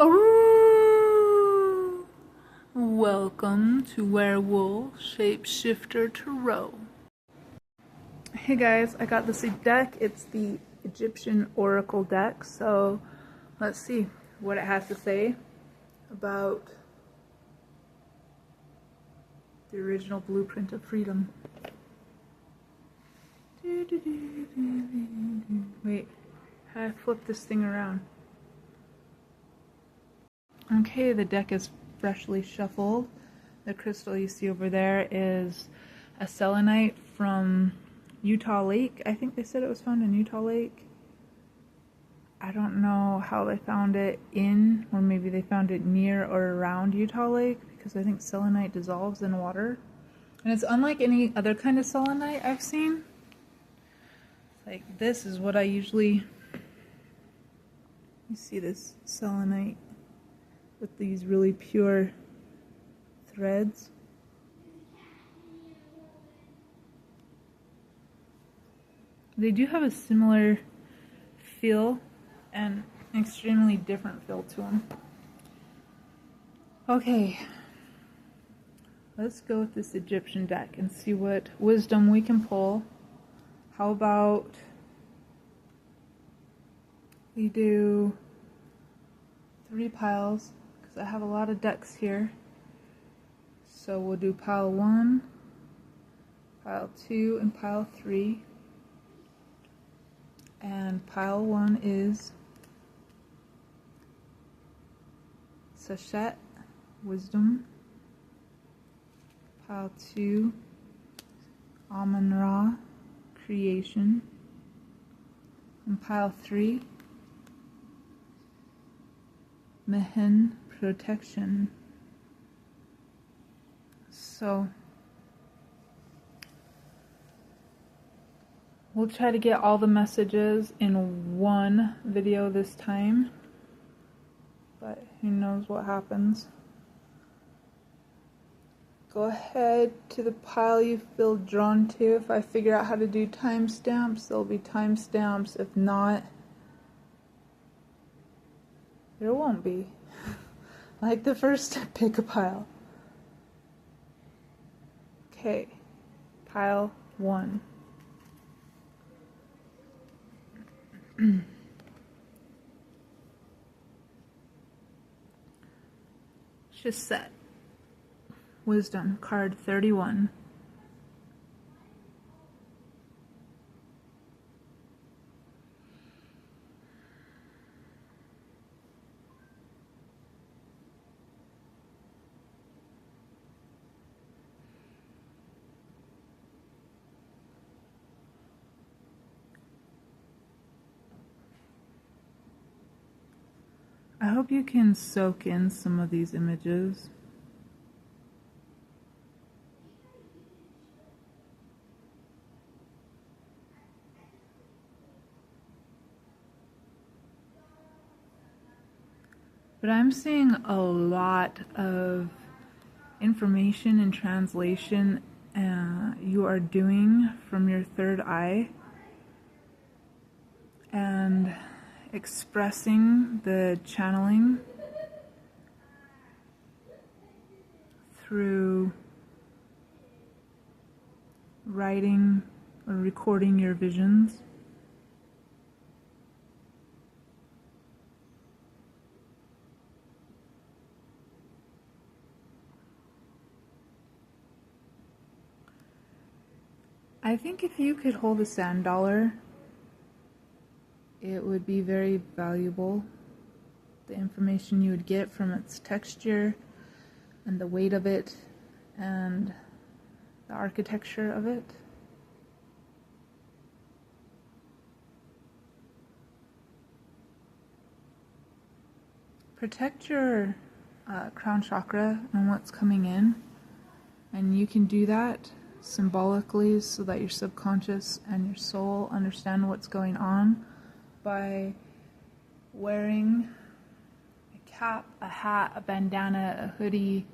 Oh, welcome to Werewolf Shapeshifter Tarot. Hey guys, I got this deck. It's the Egyptian Oracle deck, so let's see what it has to say about the original blueprint of freedom. Wait, how do I flip this thing around? Okay, the deck is freshly shuffled. The crystal you see over there is a selenite from Utah Lake. I think they said it was found in Utah Lake. I don't know how they found it in, or maybe they found it near or around Utah Lake, because I think selenite dissolves in water. And it's unlike any other kind of selenite I've seen. Like, this is what I usually... You see this selenite with these really pure threads. They do have a similar feel and an extremely different feel to them. Okay, let's go with this Egyptian deck and see what wisdom we can pull. How about we do 3 piles? I have a lot of decks here, so we'll do pile 1, pile 2, and pile 3. And pile 1 is Sachet, Wisdom. Pile 2, Amun-Ra, Creation. And pile 3, Mehen, Protection. So we'll try to get all the messages in one video this time, but who knows what happens. Go ahead to the pile you feel drawn to. If I figure out how to do timestamps, there'll be timestamps. If not, there won't be. Like the first pick a pile. Okay, pile 1. Just set. Wisdom, card 31. I hope you can soak in some of these images. But I'm seeing a lot of information and translation you are doing from your third eye and expressing the channeling through writing or recording your visions. I think if you could hold a sand dollar, it would be very valuable. The information you would get from its texture and the weight of it and the architecture of it. Protect your crown chakra and what's coming in, and you can do that symbolically so that your subconscious and your soul understand what's going on by wearing a cap, a hat, a bandana, a hoodie,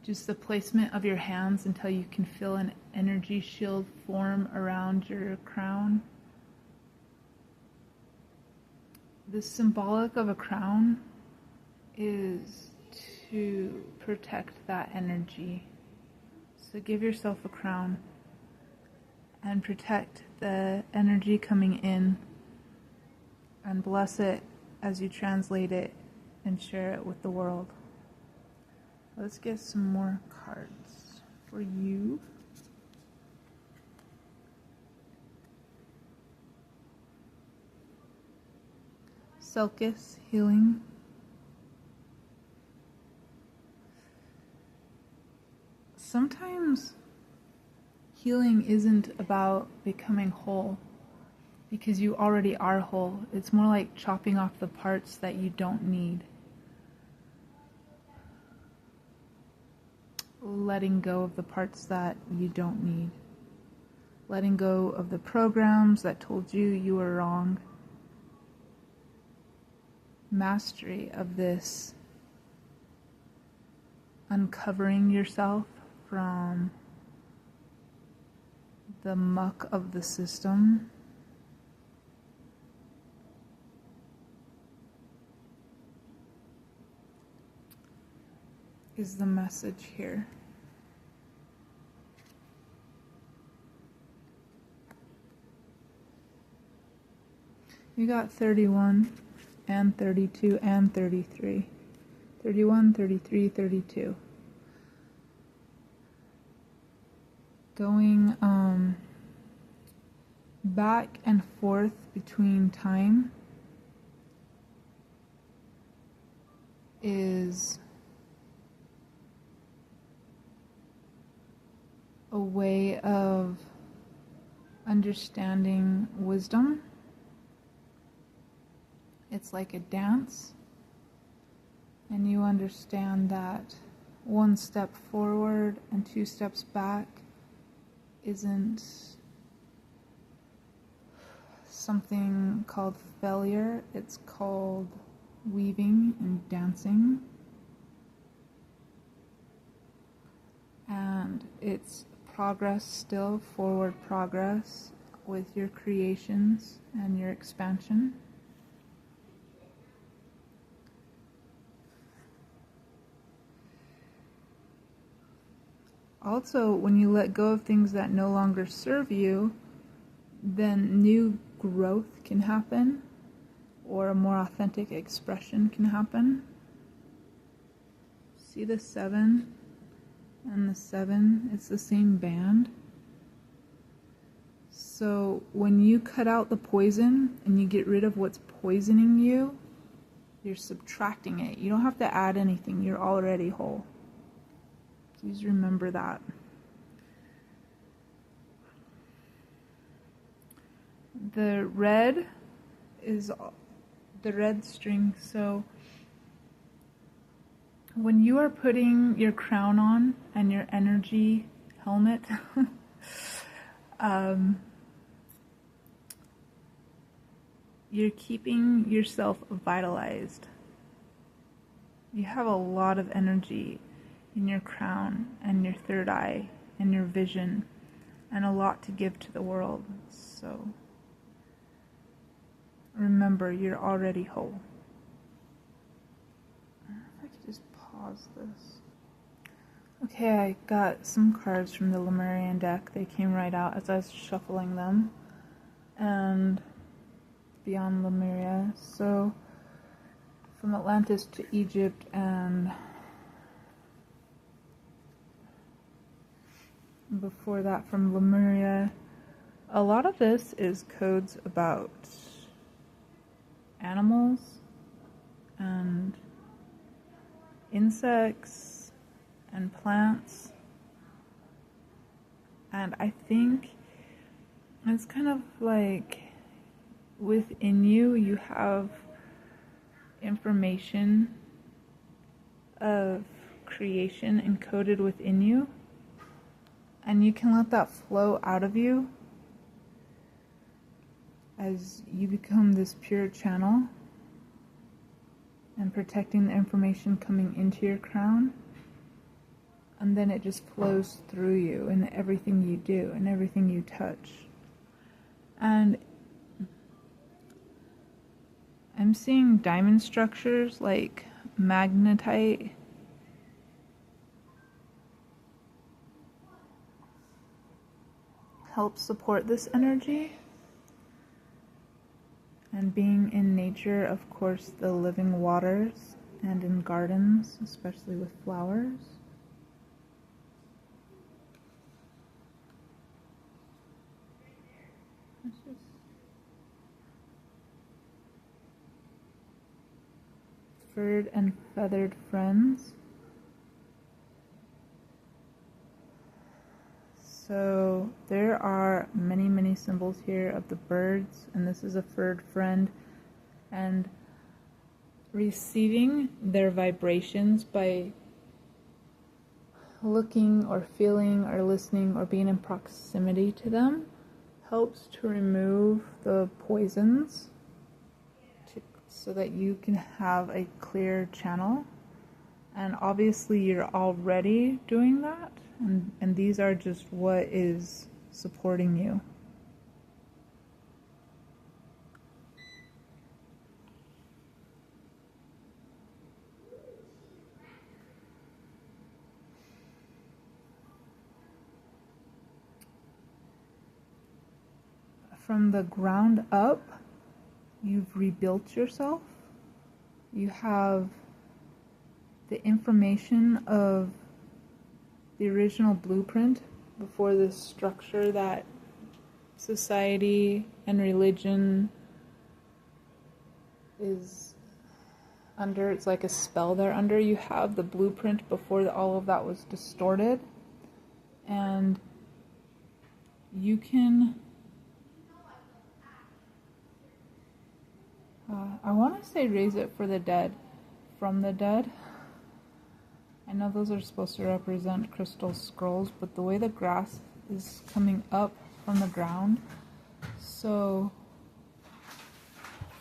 just the placement of your hands until you can feel an energy shield form around your crown. the symbolic of a crown is to protect that energy. So give yourself a crown and protect the energy coming in and bless it as you translate it and share it with the world. Let's get some more cards for you. Selkis, healing. Sometimes healing isn't about becoming whole, because you already are whole. It's more like chopping off the parts that you don't need. Letting go of the parts that you don't need. Letting go of the programs that told you you were wrong. Mastery of this uncovering yourself from the muck of the system. Is the message here. You got 31 and 32 and 33. 31, 33, 32. Going back and forth between time is a way of understanding wisdom. It's like a dance, and you understand that one step forward and two steps back isn't something called failure. It's called weaving and dancing, and it's progress, still forward progress with your creations and your expansion. Also, when you let go of things that no longer serve you, then new growth can happen, or a more authentic expression can happen. See the 7 and the 7? It's the same band. So when you cut out the poison and you get rid of what's poisoning you, you're subtracting it. You don't have to add anything. You're already whole. Please remember that. The red is the red string. So when you are putting your crown on and your energy helmet, you're keeping yourself vitalized. You have a lot of energy in your crown and your third eye and your vision, and a lot to give to the world. So remember, you're already whole. If I could just pause this. Okay, I got some cards from the Lemurian deck. They came right out as I was shuffling them. And beyond Lemuria. So from Atlantis to Egypt, and before that from Lemuria. A lot of this is codes about animals and insects and plants, and I think it's kind of like within you, you have information of creation encoded within you, and you can let that flow out of you as you become this pure channel and protecting the information coming into your crown, and then it just flows through you in everything you do and everything you touch. And I'm seeing diamond structures like magnetite. Help support this energy. And being in nature, of course, the living waters, and in gardens, especially with flowers. Furred and feathered friends. So there are many, many symbols here of the birds, and this is a furred friend, and receiving their vibrations by looking or feeling or listening or being in proximity to them helps to remove the poisons so that you can have a clear channel. And obviously you're already doing that, and these are just what is supporting you. From the ground up, you've rebuilt yourself. You have the information of the original blueprint before this structure that society and religion is under. It's like a spell they're under. You have the blueprint before all of that was distorted, and you can I want to say raise it for the dead, from the dead. I know those are supposed to represent crystal scrolls, but the way the grass is coming up from the ground, so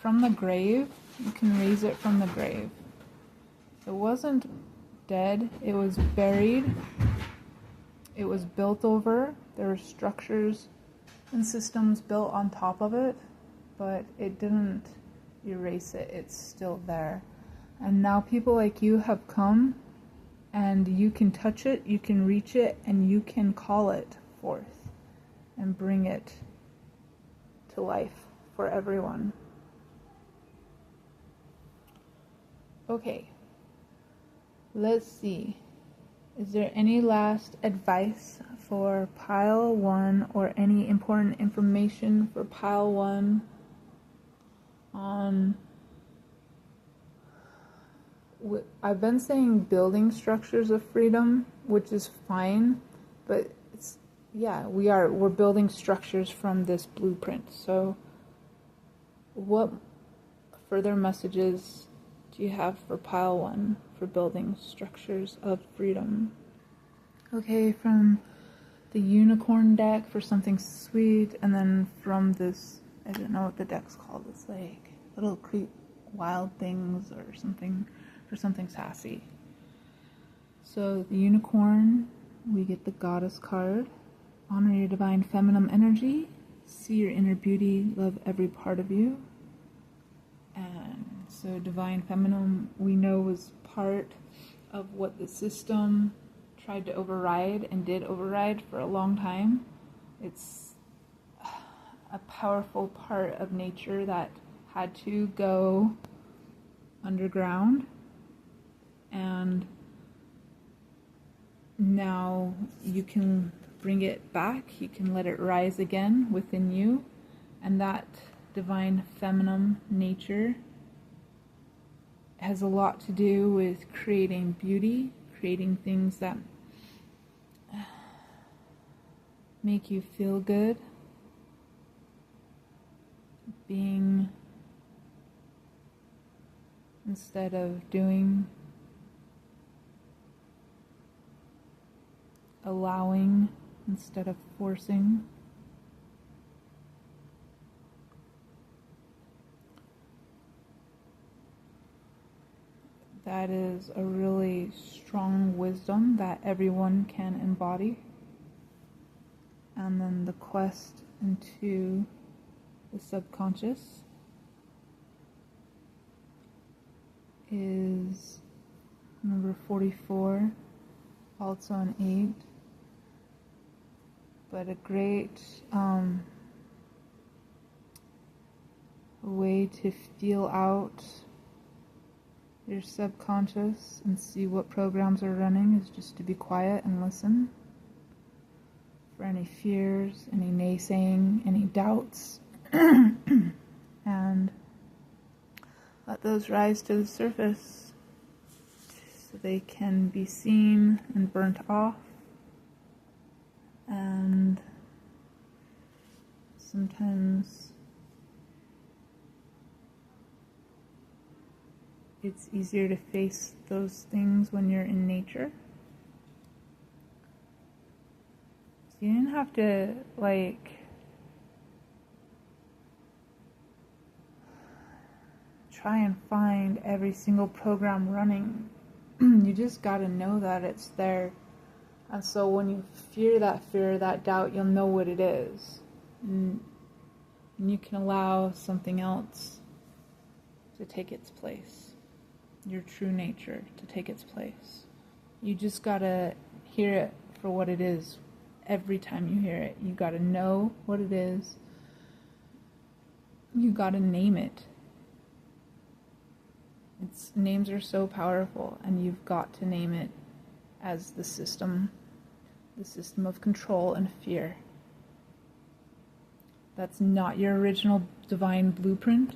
from the grave, you can raise it from the grave. It wasn't dead, it was buried, it was built over, there were structures and systems built on top of it, but it didn't erase it, it's still there. And now people like you have come, and you can touch it, you can reach it, and you can call it forth and bring it to life for everyone. Okay, let's see. Is there any last advice for pile 1 or any important information for pile 1 on... I've been saying building structures of freedom, which is fine, but it's, yeah, we're building structures from this blueprint. So what further messages do you have for pile 1 for building structures of freedom? Okay, from the unicorn deck for something sweet, and then from this, I don't know what the deck's called, it's like little creep wild things or something, for something sassy. So the unicorn, we get the goddess card. Honor your divine feminine energy, see your inner beauty, love every part of you. And so divine feminine, we know, was part of what the system tried to override and did override for a long time. It's a powerful part of nature that had to go underground, and now you can bring it back, you can let it rise again within you, and that divine feminine nature has a lot to do with creating beauty, creating things that make you feel good, being instead of doing, allowing instead of forcing. That is a really strong wisdom that everyone can embody. And then the quest into the subconscious. number 44, also an 8, but a great way to feel out your subconscious and see what programs are running is just to be quiet and listen for any fears, any naysaying, any doubts, and let those rise to the surface so they can be seen and burnt off. And sometimes it's easier to face those things when you're in nature. So you didn't have to, try and find every single program running. You just gotta know that it's there. And so when you fear, that doubt, you'll know what it is. And you can allow something else to take its place. Your true nature to take its place. You just gotta hear it for what it is. Every time you hear it, you gotta know what it is. You gotta name it. Names are so powerful, and you've got to name it as the system of control and fear. That's not your original divine blueprint.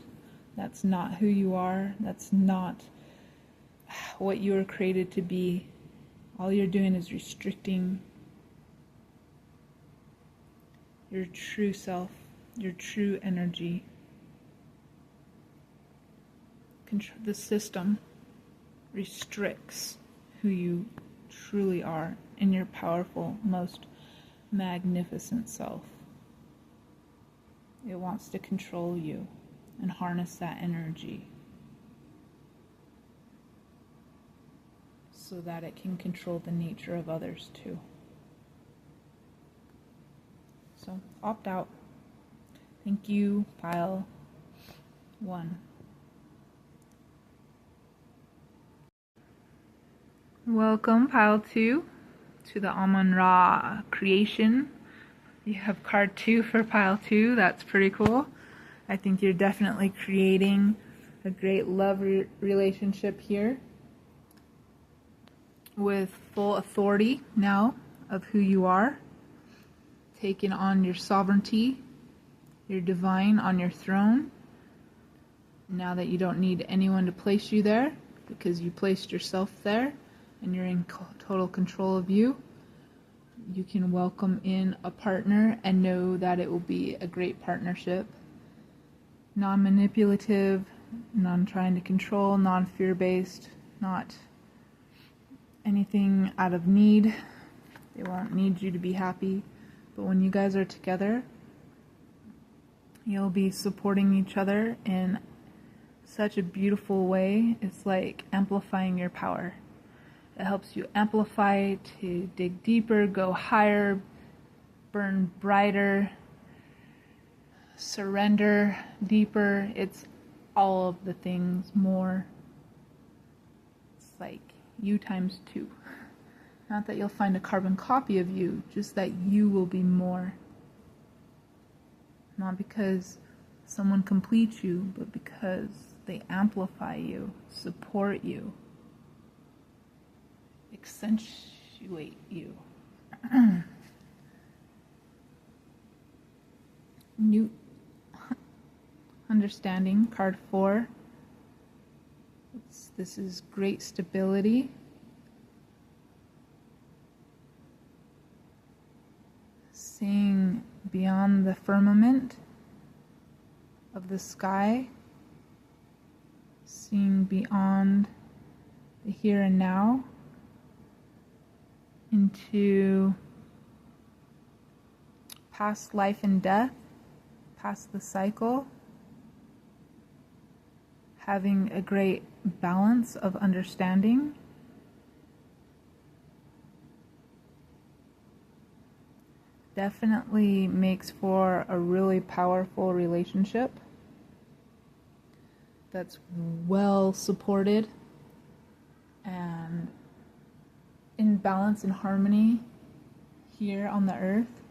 That's not who you are. That's not what you were created to be. All you're doing is restricting your true self, your true energy. The system restricts who you truly are in your powerful, most magnificent self. It wants to control you and harness that energy so that it can control the nature of others too. So opt out. Thank you, pile 1. Welcome, pile 2, to the Amun-Ra creation. You have card 2 for pile 2. That's pretty cool. I think you're definitely creating a great love relationship here with full authority now of who you are, taking on your sovereignty, your divine on your throne. Now that you don't need anyone to place you there because you placed yourself there and you're in total control of you, you can welcome in a partner and know that it will be a great partnership. Non-manipulative, non-trying to control, non-fear-based, not anything out of need. They won't need you to be happy. But when you guys are together, you'll be supporting each other in such a beautiful way. It's like amplifying your power. It helps you amplify to dig deeper, go higher, burn brighter, surrender deeper. It's all of the things more. It's like you times 2. Not that you'll find a carbon copy of you, just that you will be more. Not because someone completes you, but because they amplify you, support you, accentuate you. New understanding, card 4. This is great stability. Seeing beyond the firmament of the sky, seeing beyond the here and now into past life and death, past the cycle, having a great balance of understanding. Definitely makes for a really powerful relationship that's well supported and in balance and harmony here on the earth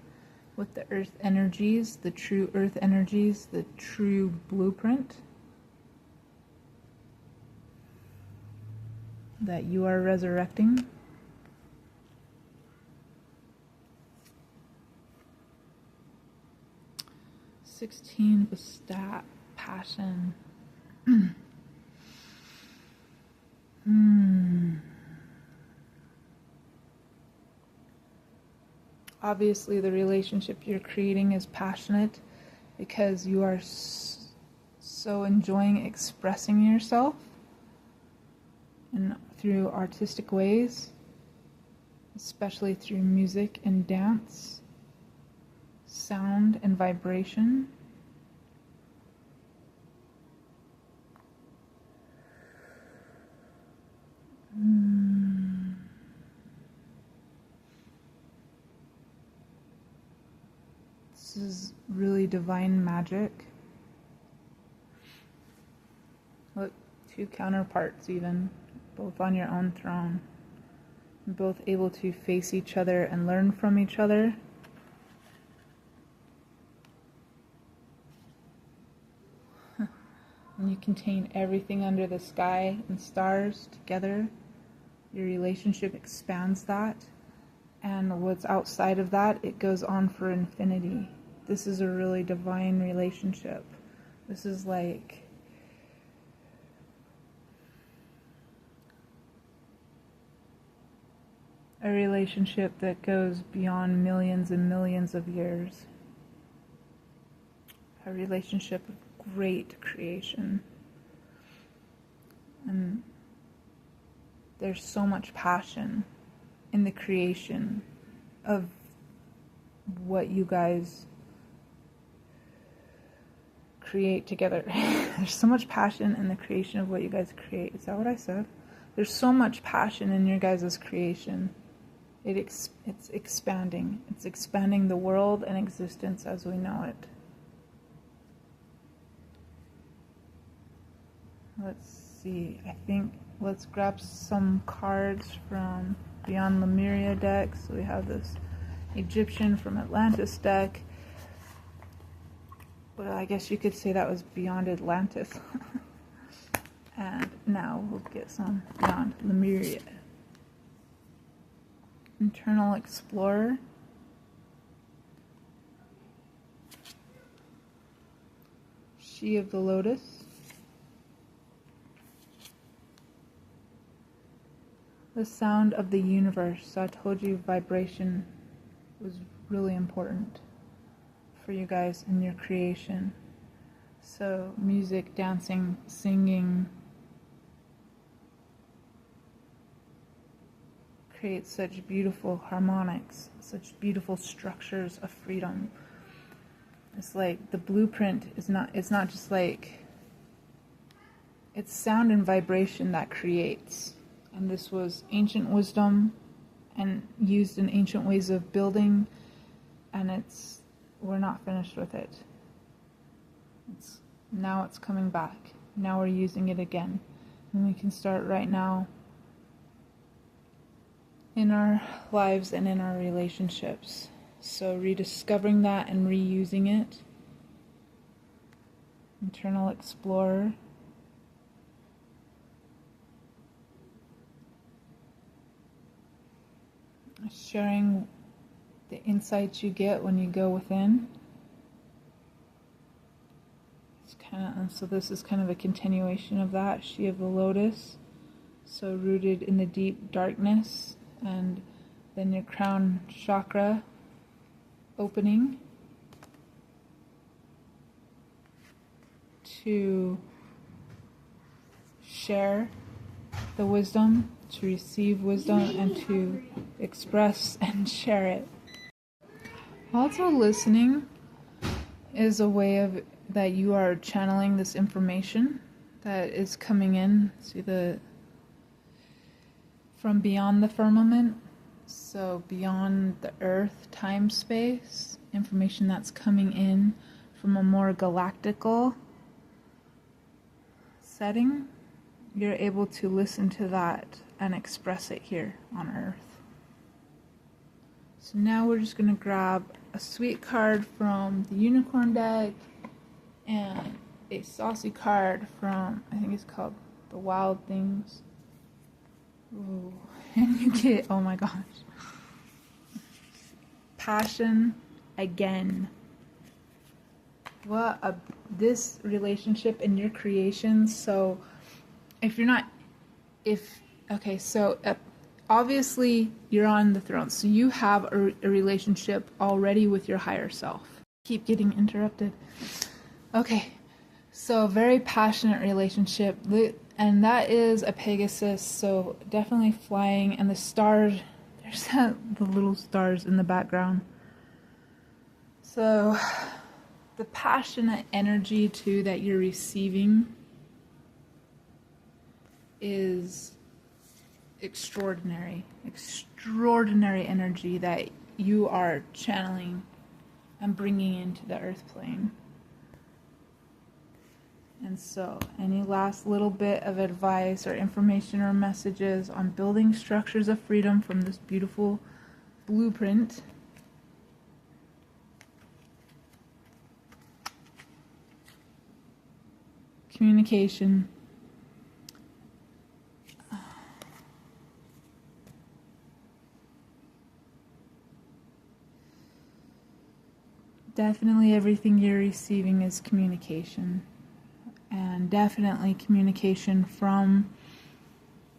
with the earth energies, the true earth energies, the true blueprint that you are resurrecting. "16 was stat, passion. Obviously, the relationship you're creating is passionate because you are so enjoying expressing yourself and through artistic ways, especially through music and dance, sound and vibration. This is really divine magic. Look, two counterparts even, both on your own throne, both able to face each other and learn from each other. When you contain everything under the sky and stars together, your relationship expands that, and what's outside of that, it goes on for infinity. This is a really divine relationship. This is like a relationship that goes beyond millions and millions of years. A relationship of great creation. And there's so much passion in the creation of what you guys create together. There's so much passion in the creation of what you guys create. Is that what I said? There's so much passion in your guys' creation. It's expanding. It's expanding the world and existence as we know it. Let's see. I think let's grab some cards from Beyond Lemuria deck. So we have this Egyptian from Atlantis deck. Well, I guess you could say that was Beyond Atlantis. And now we'll get some Beyond Lemuria. Internal Explorer. She of the Lotus. The sound of the universe. So I told you vibration was really important for you guys in your creation. So music, dancing, singing creates such beautiful harmonics, such beautiful structures of freedom. It's like the blueprint is not, it's not just like, it's sound and vibration that creates. And this was ancient wisdom and used in ancient ways of building, and we're not finished with it. Now it's coming back. Now we're using it again. And we can start right now in our lives and in our relationships. So rediscovering that and reusing it. Internal Explorer. Sharing the insights you get when you go within. So this is kind of a continuation of that. She of the Lotus. So rooted in the deep darkness, and then your crown chakra opening to share the wisdom, to receive wisdom, and to express and share it. Also, listening is a way of that you are channeling this information that is coming in. See from beyond the firmament, so beyond the earth, time, space, information that's coming in from a more galactical setting. You're able to listen to that and express it here on earth. So now we're just going to grab a sweet card from the unicorn deck and a saucy card from, I think it's called the Wild Things. Ooh. And you get, oh my gosh, passion again. This relationship and your creation. So if you're not, okay, so obviously you're on the throne, so you have a relationship already with your higher self. Keep getting interrupted. Okay, so very passionate relationship, and that is a Pegasus, so definitely flying, and the stars, there's the little stars in the background. So the passionate energy too that you're receiving is extraordinary energy that you are channeling and bringing into the earth plane. And so any last little bit of advice or information or messages on building structures of freedom from this beautiful blueprint? Communication. Definitely everything you're receiving is communication. And definitely communication from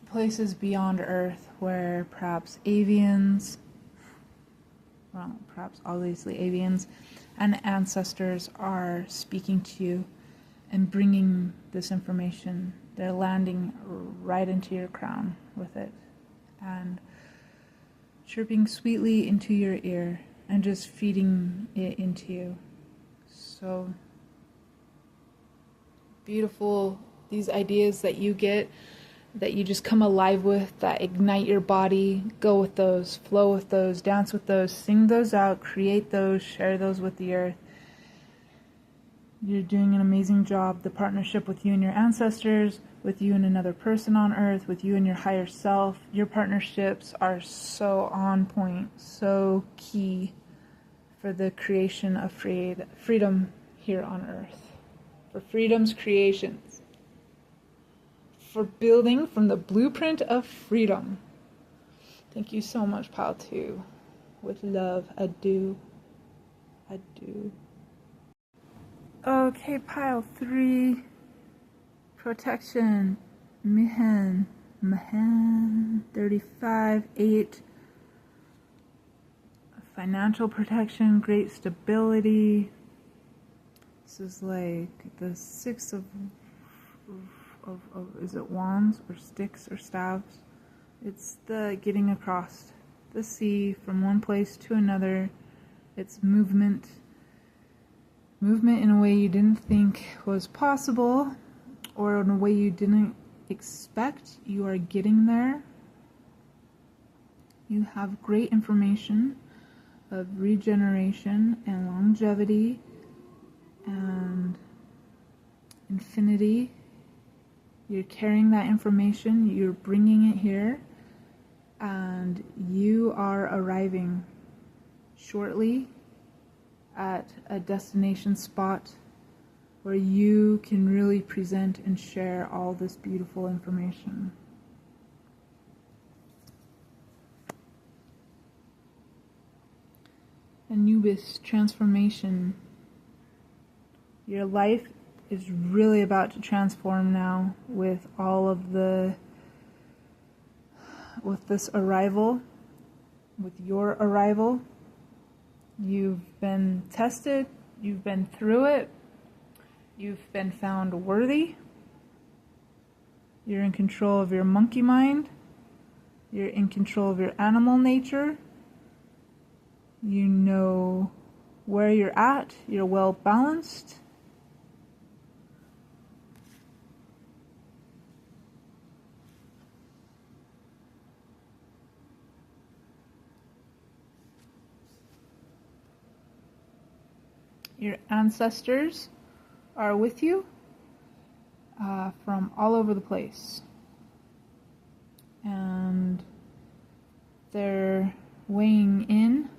places beyond Earth where perhaps avians, well, perhaps obviously avians and ancestors are speaking to you and bringing this information. They're landing right into your crown with it and chirping sweetly into your ear and just feeding it into you. So beautiful, these ideas that you get, that you just come alive with, that ignite your body. Go with those, flow with those, dance with those, sing those out, create those, share those with the earth. You're doing an amazing job. The partnership with you and your ancestors, with you and another person on earth, with you and your higher self, your partnerships are so on point, so key for the creation of freedom here on earth, for freedom's creations, for building from the blueprint of freedom. Thank you so much, Pile 2. With love, adieu. Adieu. Okay, Pile 3. Protection. Mihen. 35, 8. Financial protection, great stability. This is like the 6 of is it wands or sticks or staves? It's the getting across the sea from one place to another. It's movement in a way you didn't think was possible, or in a way you didn't expect. You are getting there. You have great information of regeneration and longevity and infinity. You're carrying that information, you're bringing it here, and you are arriving shortly at a destination spot where you can really present and share all this beautiful information. Anubis, transformation. Your life is really about to transform now with all of with this arrival, with your arrival. You've been tested, you've been through it, you've been found worthy. You're in control of your monkey mind, you're in control of your animal nature. You know where you're at, you're well balanced. Your ancestors are with you from all over the place. And they're weighing in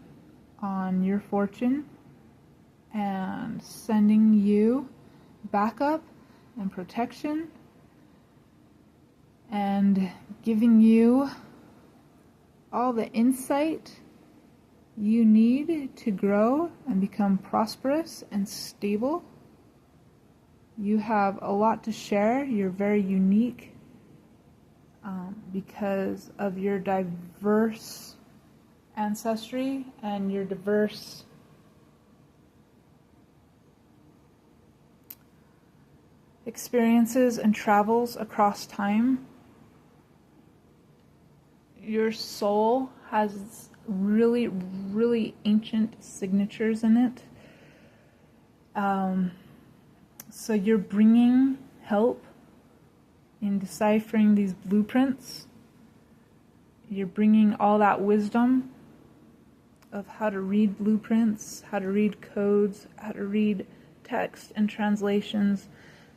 on your fortune and sending you backup and protection and giving you all the insight you need to grow and become prosperous and stable. You have a lot to share. You're very unique because of your diverse ancestry and your diverse experiences and travels across time. Your soul has really, really ancient signatures in it. So you're bringing help in deciphering these blueprints. You're bringing all that wisdom of how to read blueprints, how to read codes, how to read text and translations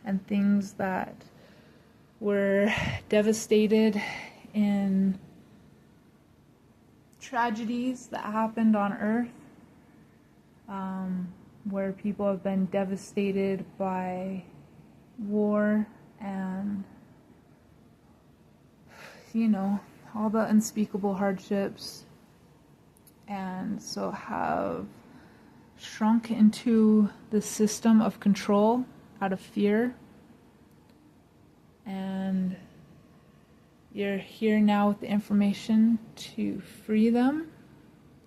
and things that were devastated in tragedies that happened on Earth, where people have been devastated by war and, you know, all the unspeakable hardships, and so have shrunk into the system of control out of fear. And you're here now with the information to free them.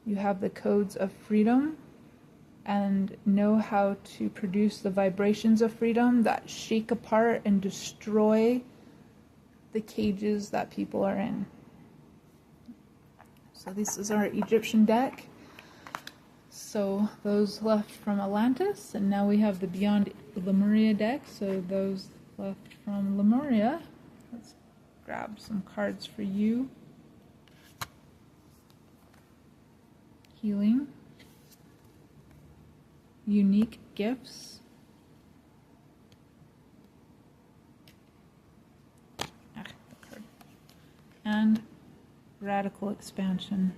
You have the codes of freedom and know how to produce the vibrations of freedom that shake apart and destroy the cages that people are in. So this is our Egyptian deck. So those left from Atlantis, and now we have the Beyond Lemuria deck. So those left from Lemuria, let's grab some cards for you. Healing. Unique gifts. And radical expansion.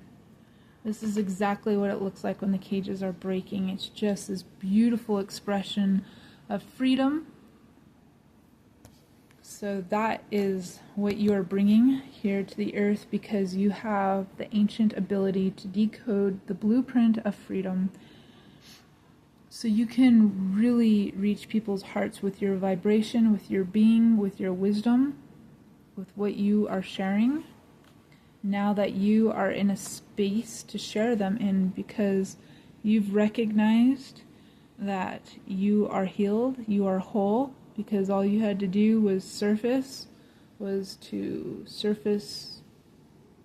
This is exactly what it looks like when the cages are breaking. It's just this beautiful expression of freedom. So that is what you are bringing here to the earth, because you have the ancient ability to decode the blueprint of freedom. So you can really reach people's hearts with your vibration, with your being, with your wisdom, with what you are sharing. Now that you are in a space to share them in, because you've recognized that you are healed, you are whole, because all you had to do was to surface,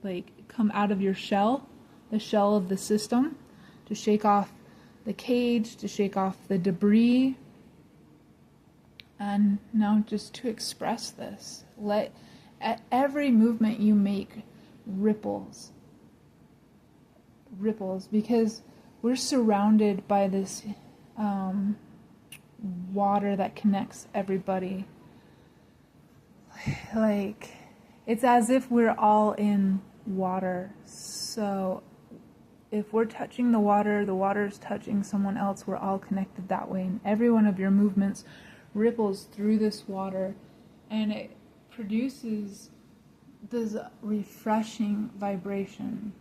like come out of your shell, the shell of the system, to shake off the cage, to shake off the debris, and now just to express this. Let every movement you make ripples, because we're surrounded by this water that connects everybody. Like, it's as if we're all in water. So if we're touching the water's touching someone else, we're all connected that way. And every one of your movements ripples through this water, and it produces this refreshing vibration.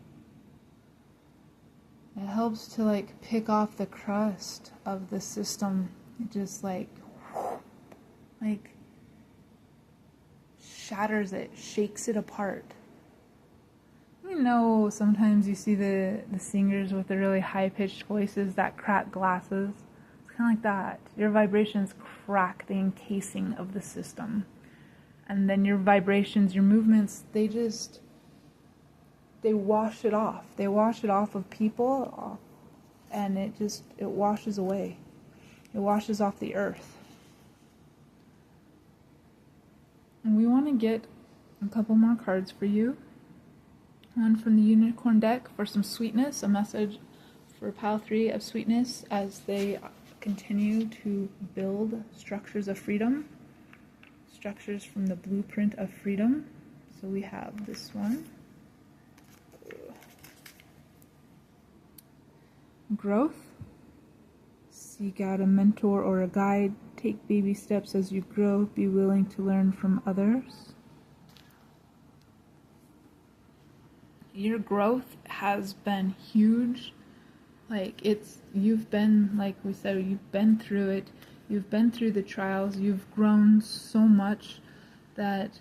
It helps to like pick off the crust of the system. It just like shatters it, shakes it apart. You know, sometimes you see the singers with the really high-pitched voices that crack glasses. It's kind of like that. Your vibrations crack the encasing of the system. And then your vibrations, your movements, they wash it off. They wash it off of people, and it washes away. It washes off the earth. And we want to get a couple more cards for you. One from the Unicorn deck for some sweetness, a message for Pile 3 of sweetness as they continue to build structures of freedom. Structures from the blueprint of freedom. So we have this one. growth. Seek out a mentor or a guide. Take baby steps as you grow. Be willing to learn from others. Your growth has been huge. You've been, like we said, you've been through it. You've been through the trials. You've grown so much that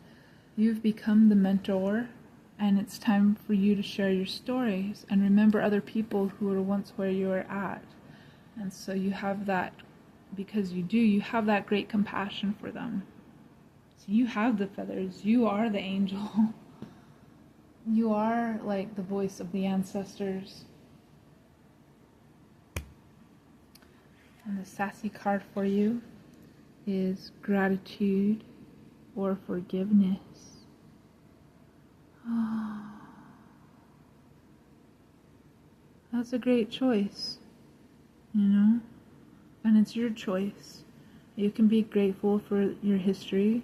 you've become the mentor, and it's time for you to share your stories and remember other people who were once where you were at. And so you have that, because you have that great compassion for them. So you have the feathers. You are the angel. You are like the voice of the ancestors. And the sassy card for you is gratitude or forgiveness. That's a great choice, and it's your choice. You can be grateful for your history,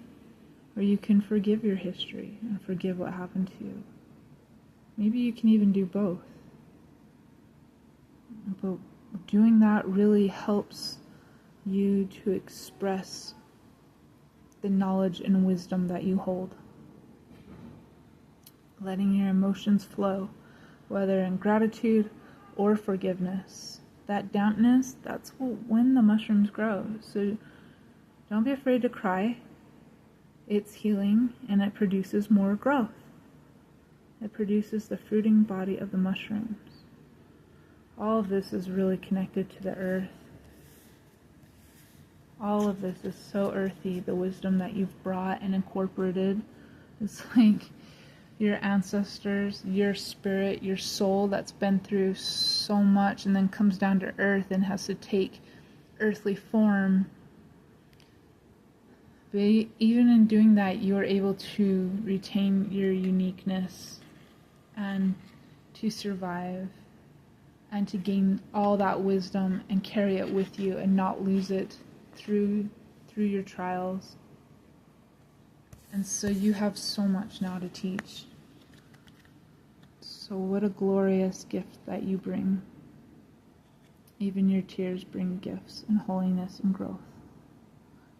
or you can forgive your history and forgive what happened to you. Maybe you can even do both. But doing that really helps you to express the knowledge and wisdom that you hold. Letting your emotions flow, whether in gratitude or forgiveness. That dampness, that's when the mushrooms grow. So don't be afraid to cry. It's healing, and it produces more growth. It produces the fruiting body of the mushrooms. All of this is really connected to the earth. All of this is so earthy. The wisdom that you've brought and incorporated is like your ancestors, your spirit, your soul that's been through so much and then comes down to earth and has to take earthly form. But even in doing that, you are able to retain your uniqueness and to survive and to gain all that wisdom and carry it with you and not lose it through your trials. And so you have so much now to teach. So what a glorious gift that you bring. Even your tears bring gifts and holiness and growth.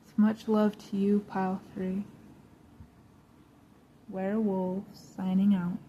With much love to you, Pile 3. Werewolves signing out.